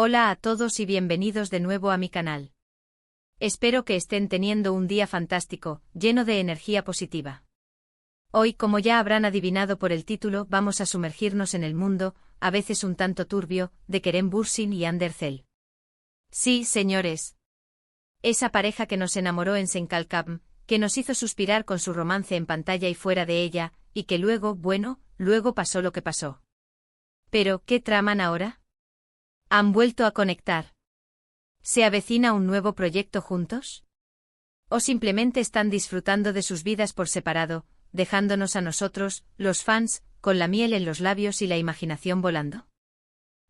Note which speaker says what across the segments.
Speaker 1: Hola a todos y bienvenidos de nuevo a mi canal. Espero que estén teniendo un día fantástico, lleno de energía positiva. Hoy, como ya habrán adivinado por el título, vamos a sumergirnos en el mundo, a veces un tanto turbio, de Kerem Bürsin y Hande Erçel. Sí, señores. Esa pareja que nos enamoró en Senkalkam, que nos hizo suspirar con su romance en pantalla y fuera de ella, y que luego pasó lo que pasó. Pero, ¿qué traman ahora? ¿Han vuelto a conectar? ¿Se avecina un nuevo proyecto juntos? ¿O simplemente están disfrutando de sus vidas por separado, dejándonos a nosotros, los fans, con la miel en los labios y la imaginación volando?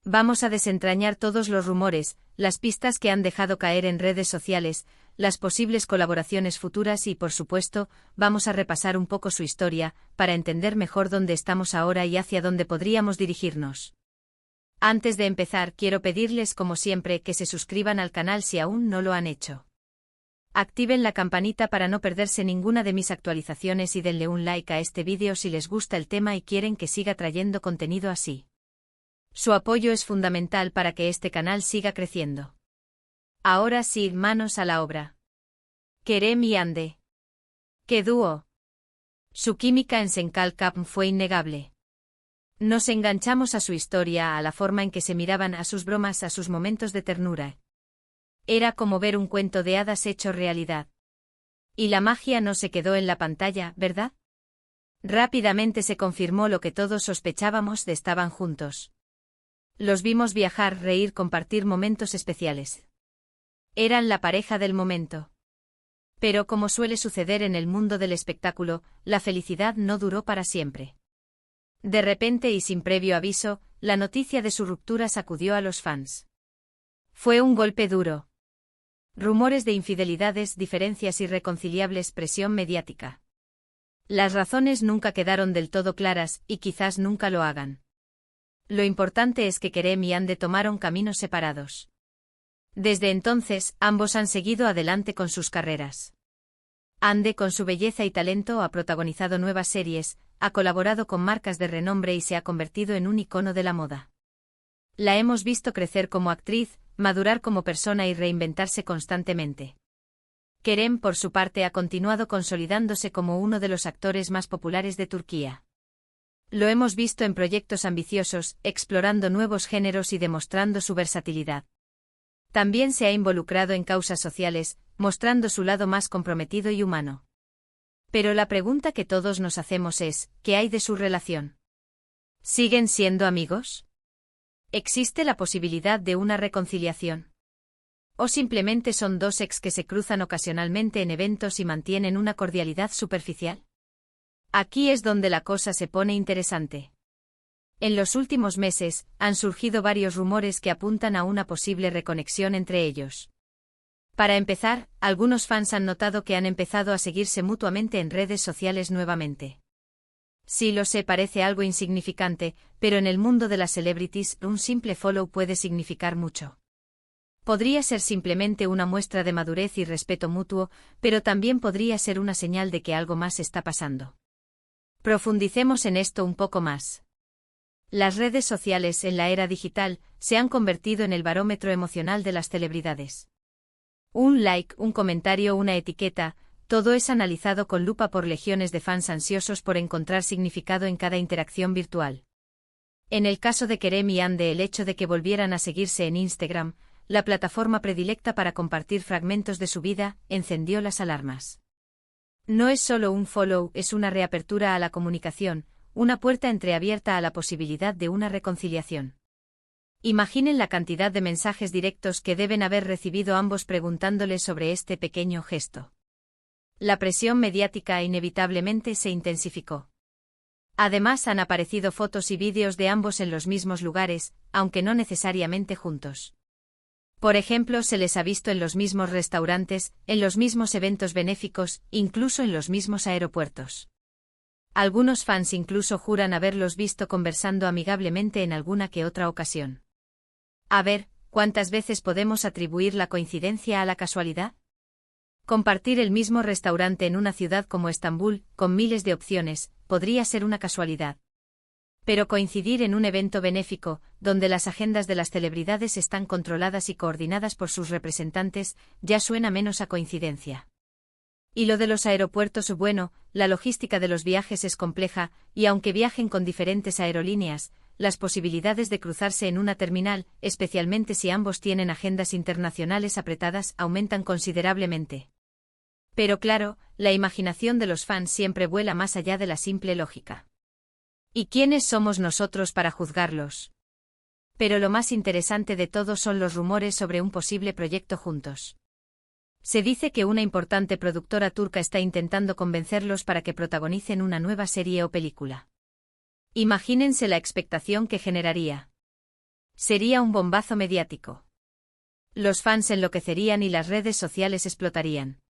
Speaker 1: Vamos a desentrañar todos los rumores, las pistas que han dejado caer en redes sociales, las posibles colaboraciones futuras y, por supuesto, vamos a repasar un poco su historia, para entender mejor dónde estamos ahora y hacia dónde podríamos dirigirnos. Antes de empezar, quiero pedirles, como siempre, que se suscriban al canal si aún no lo han hecho. Activen la campanita para no perderse ninguna de mis actualizaciones y denle un like a este vídeo si les gusta el tema y quieren que siga trayendo contenido así. Su apoyo es fundamental para que este canal siga creciendo. Ahora sí, manos a la obra. Kerem y Hande. ¡Qué dúo! Su química en Senkalkam fue innegable. Nos enganchamos a su historia, a la forma en que se miraban, a sus bromas, a sus momentos de ternura. Era como ver un cuento de hadas hecho realidad. Y la magia no se quedó en la pantalla, ¿verdad? Rápidamente se confirmó lo que todos sospechábamos: estaban juntos. Los vimos viajar, reír, compartir momentos especiales. Eran la pareja del momento. Pero, como suele suceder en el mundo del espectáculo, la felicidad no duró para siempre. De repente y sin previo aviso, la noticia de su ruptura sacudió a los fans. Fue un golpe duro. Rumores de infidelidades, diferencias irreconciliables, presión mediática. Las razones nunca quedaron del todo claras, y quizás nunca lo hagan. Lo importante es que Kerem y Hande tomaron caminos separados. Desde entonces, ambos han seguido adelante con sus carreras. Hande, con su belleza y talento, ha protagonizado nuevas series, ha colaborado con marcas de renombre y se ha convertido en un icono de la moda. La hemos visto crecer como actriz, madurar como persona y reinventarse constantemente. Kerem, por su parte, ha continuado consolidándose como uno de los actores más populares de Turquía. Lo hemos visto en proyectos ambiciosos, explorando nuevos géneros y demostrando su versatilidad. También se ha involucrado en causas sociales, mostrando su lado más comprometido y humano. Pero la pregunta que todos nos hacemos es, ¿qué hay de su relación? ¿Siguen siendo amigos? ¿Existe la posibilidad de una reconciliación? ¿O simplemente son dos ex que se cruzan ocasionalmente en eventos y mantienen una cordialidad superficial? Aquí es donde la cosa se pone interesante. En los últimos meses, han surgido varios rumores que apuntan a una posible reconexión entre ellos. Para empezar, algunos fans han notado que han empezado a seguirse mutuamente en redes sociales nuevamente. Sí, lo sé, parece algo insignificante, pero en el mundo de las celebrities, un simple follow puede significar mucho. Podría ser simplemente una muestra de madurez y respeto mutuo, pero también podría ser una señal de que algo más está pasando. Profundicemos en esto un poco más. Las redes sociales en la era digital se han convertido en el barómetro emocional de las celebridades. Un like, un comentario, una etiqueta, todo es analizado con lupa por legiones de fans ansiosos por encontrar significado en cada interacción virtual. En el caso de Kerem y Hande, el hecho de que volvieran a seguirse en Instagram, la plataforma predilecta para compartir fragmentos de su vida, encendió las alarmas. No es solo un follow, es una reapertura a la comunicación, una puerta entreabierta a la posibilidad de una reconciliación. Imaginen la cantidad de mensajes directos que deben haber recibido ambos preguntándoles sobre este pequeño gesto. La presión mediática inevitablemente se intensificó. Además, han aparecido fotos y vídeos de ambos en los mismos lugares, aunque no necesariamente juntos. Por ejemplo, se les ha visto en los mismos restaurantes, en los mismos eventos benéficos, incluso en los mismos aeropuertos. Algunos fans incluso juran haberlos visto conversando amigablemente en alguna que otra ocasión. A ver, ¿cuántas veces podemos atribuir la coincidencia a la casualidad? Compartir el mismo restaurante en una ciudad como Estambul, con miles de opciones, podría ser una casualidad. Pero coincidir en un evento benéfico, donde las agendas de las celebridades están controladas y coordinadas por sus representantes, ya suena menos a coincidencia. Y lo de los aeropuertos, bueno, la logística de los viajes es compleja, y aunque viajen con diferentes aerolíneas, las posibilidades de cruzarse en una terminal, especialmente si ambos tienen agendas internacionales apretadas, aumentan considerablemente. Pero claro, la imaginación de los fans siempre vuela más allá de la simple lógica. ¿Y quiénes somos nosotros para juzgarlos? Pero lo más interesante de todo son los rumores sobre un posible proyecto juntos. Se dice que una importante productora turca está intentando convencerlos para que protagonicen una nueva serie o película. Imagínense la expectación que generaría. Sería un bombazo mediático. Los fans enloquecerían y las redes sociales explotarían.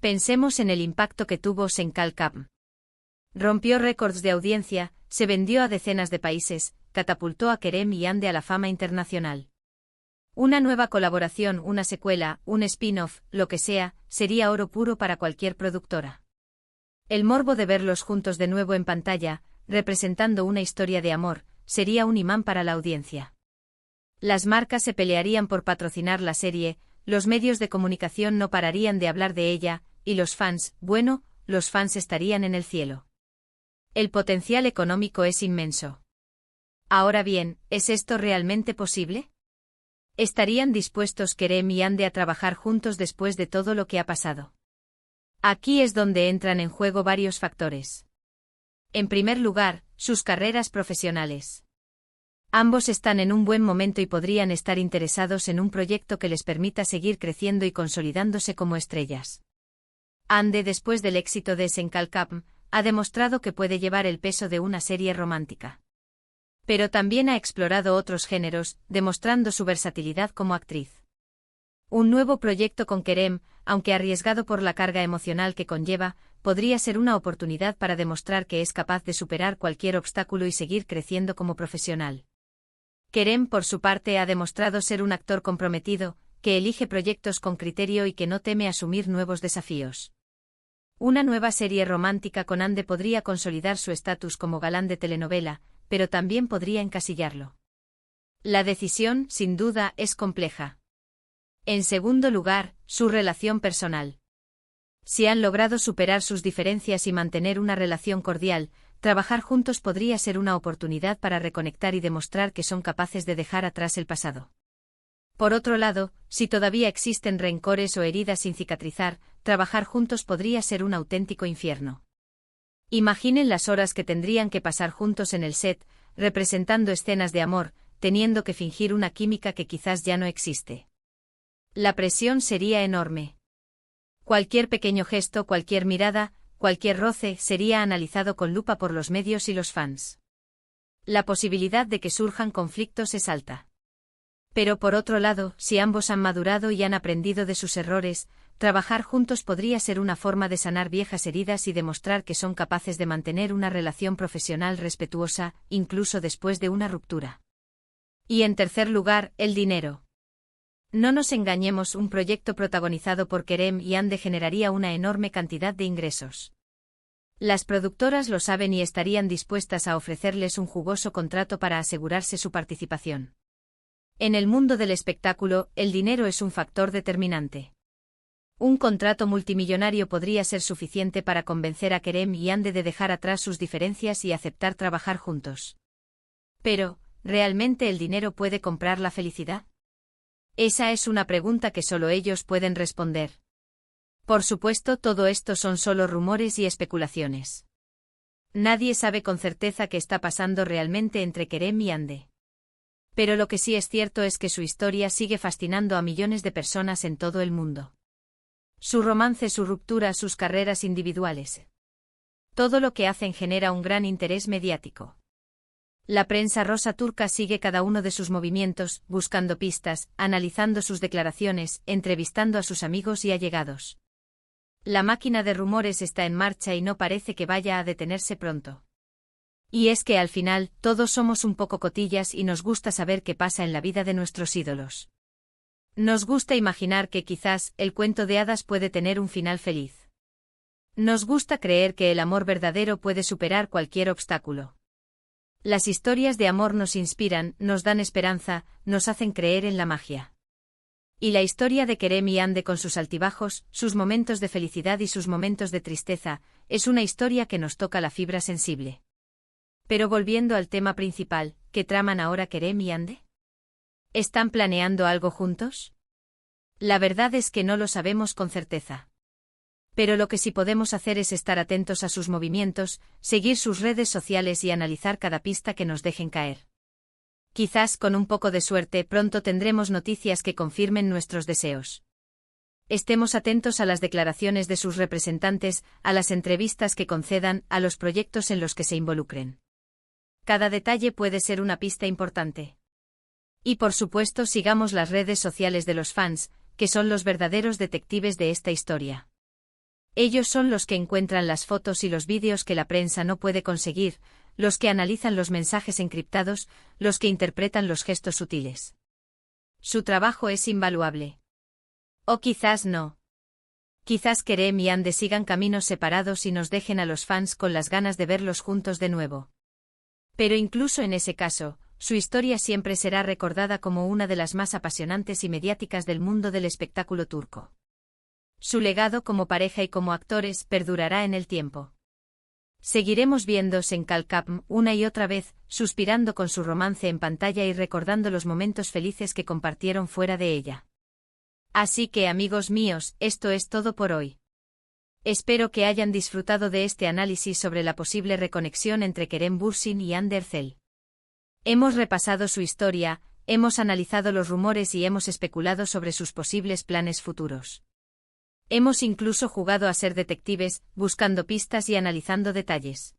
Speaker 1: Pensemos en el impacto que tuvo Senkalkam. Rompió récords de audiencia, se vendió a decenas de países, catapultó a Kerem y Hande a la fama internacional. Una nueva colaboración, una secuela, un spin-off, lo que sea, sería oro puro para cualquier productora. El morbo de verlos juntos de nuevo en pantalla, representando una historia de amor, sería un imán para la audiencia. Las marcas se pelearían por patrocinar la serie, los medios de comunicación no pararían de hablar de ella, y los fans, bueno, los fans estarían en el cielo. El potencial económico es inmenso. Ahora bien, ¿es esto realmente posible? ¿Estarían dispuestos Kerem y Hande a trabajar juntos después de todo lo que ha pasado? Aquí es donde entran en juego varios factores. En primer lugar, sus carreras profesionales. Ambos están en un buen momento y podrían estar interesados en un proyecto que les permita seguir creciendo y consolidándose como estrellas. Hande, después del éxito de Senkalkam, ha demostrado que puede llevar el peso de una serie romántica. Pero también ha explorado otros géneros, demostrando su versatilidad como actriz. Un nuevo proyecto con Kerem, aunque arriesgado por la carga emocional que conlleva, podría ser una oportunidad para demostrar que es capaz de superar cualquier obstáculo y seguir creciendo como profesional. Kerem, por su parte, ha demostrado ser un actor comprometido, que elige proyectos con criterio y que no teme asumir nuevos desafíos. Una nueva serie romántica con Hande podría consolidar su estatus como galán de telenovela, pero también podría encasillarlo. La decisión, sin duda, es compleja. En segundo lugar, su relación personal. Si han logrado superar sus diferencias y mantener una relación cordial, trabajar juntos podría ser una oportunidad para reconectar y demostrar que son capaces de dejar atrás el pasado. Por otro lado, si todavía existen rencores o heridas sin cicatrizar, trabajar juntos podría ser un auténtico infierno. Imaginen las horas que tendrían que pasar juntos en el set, representando escenas de amor, teniendo que fingir una química que quizás ya no existe. La presión sería enorme. Cualquier pequeño gesto, cualquier mirada, cualquier roce sería analizado con lupa por los medios y los fans. La posibilidad de que surjan conflictos es alta. Pero por otro lado, si ambos han madurado y han aprendido de sus errores, trabajar juntos podría ser una forma de sanar viejas heridas y demostrar que son capaces de mantener una relación profesional respetuosa, incluso después de una ruptura. Y en tercer lugar, el dinero. No nos engañemos, un proyecto protagonizado por Kerem y Hande generaría una enorme cantidad de ingresos. Las productoras lo saben y estarían dispuestas a ofrecerles un jugoso contrato para asegurarse su participación. En el mundo del espectáculo, el dinero es un factor determinante. Un contrato multimillonario podría ser suficiente para convencer a Kerem y Hande de dejar atrás sus diferencias y aceptar trabajar juntos. Pero, ¿realmente el dinero puede comprar la felicidad? Esa es una pregunta que solo ellos pueden responder. Por supuesto, todo esto son solo rumores y especulaciones. Nadie sabe con certeza qué está pasando realmente entre Kerem y Hande. Pero lo que sí es cierto es que su historia sigue fascinando a millones de personas en todo el mundo. Su romance, su ruptura, sus carreras individuales. Todo lo que hacen genera un gran interés mediático. La prensa rosa turca sigue cada uno de sus movimientos, buscando pistas, analizando sus declaraciones, entrevistando a sus amigos y allegados. La máquina de rumores está en marcha y no parece que vaya a detenerse pronto. Y es que al final, todos somos un poco cotillas y nos gusta saber qué pasa en la vida de nuestros ídolos. Nos gusta imaginar que quizás el cuento de hadas puede tener un final feliz. Nos gusta creer que el amor verdadero puede superar cualquier obstáculo. Las historias de amor nos inspiran, nos dan esperanza, nos hacen creer en la magia. Y la historia de Kerem y Ande con sus altibajos, sus momentos de felicidad y sus momentos de tristeza, es una historia que nos toca la fibra sensible. Pero volviendo al tema principal, ¿qué traman ahora Kerem y Ande? ¿Están planeando algo juntos? La verdad es que no lo sabemos con certeza. Pero lo que sí podemos hacer es estar atentos a sus movimientos, seguir sus redes sociales y analizar cada pista que nos dejen caer. Quizás con un poco de suerte pronto tendremos noticias que confirmen nuestros deseos. Estemos atentos a las declaraciones de sus representantes, a las entrevistas que concedan, a los proyectos en los que se involucren. Cada detalle puede ser una pista importante. Y por supuesto sigamos las redes sociales de los fans, que son los verdaderos detectives de esta historia. Ellos son los que encuentran las fotos y los vídeos que la prensa no puede conseguir, los que analizan los mensajes encriptados, los que interpretan los gestos sutiles. Su trabajo es invaluable. O quizás no. Quizás Kerem y Ande sigan caminos separados y nos dejen a los fans con las ganas de verlos juntos de nuevo. Pero incluso en ese caso, su historia siempre será recordada como una de las más apasionantes y mediáticas del mundo del espectáculo turco. Su legado como pareja y como actores perdurará en el tiempo. Seguiremos viendo Senkalkapm una y otra vez, suspirando con su romance en pantalla y recordando los momentos felices que compartieron fuera de ella. Así que amigos míos, esto es todo por hoy. Espero que hayan disfrutado de este análisis sobre la posible reconexión entre Kerem Bürsin y Hande Erçel. Hemos repasado su historia, hemos analizado los rumores y hemos especulado sobre sus posibles planes futuros. Hemos incluso jugado a ser detectives, buscando pistas y analizando detalles.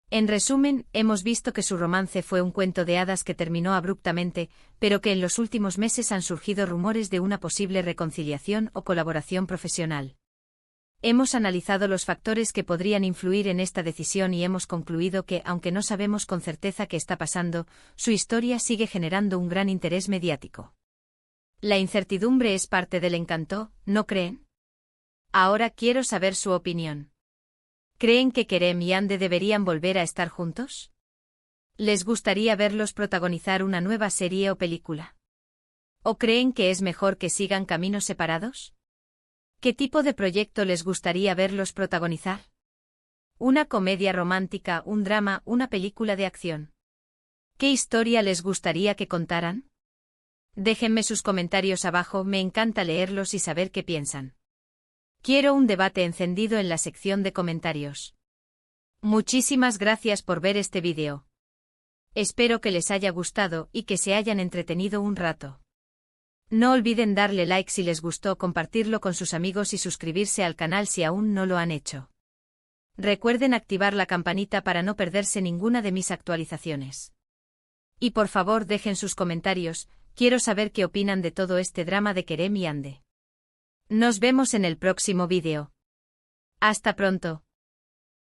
Speaker 1: En resumen, hemos visto que su romance fue un cuento de hadas que terminó abruptamente, pero que en los últimos meses han surgido rumores de una posible reconciliación o colaboración profesional. Hemos analizado los factores que podrían influir en esta decisión y hemos concluido que, aunque no sabemos con certeza qué está pasando, su historia sigue generando un gran interés mediático. La incertidumbre es parte del encanto, ¿no creen? Ahora quiero saber su opinión. ¿Creen que Kerem y Hande deberían volver a estar juntos? ¿Les gustaría verlos protagonizar una nueva serie o película? ¿O creen que es mejor que sigan caminos separados? ¿Qué tipo de proyecto les gustaría verlos protagonizar? ¿Una comedia romántica, un drama, una película de acción? ¿Qué historia les gustaría que contaran? Déjenme sus comentarios abajo, me encanta leerlos y saber qué piensan. Quiero un debate encendido en la sección de comentarios. Muchísimas gracias por ver este vídeo. Espero que les haya gustado y que se hayan entretenido un rato. No olviden darle like si les gustó, compartirlo con sus amigos y suscribirse al canal si aún no lo han hecho. Recuerden activar la campanita para no perderse ninguna de mis actualizaciones. Y por favor dejen sus comentarios, quiero saber qué opinan de todo este drama de Kerem y Hande. Nos vemos en el próximo vídeo. Hasta pronto.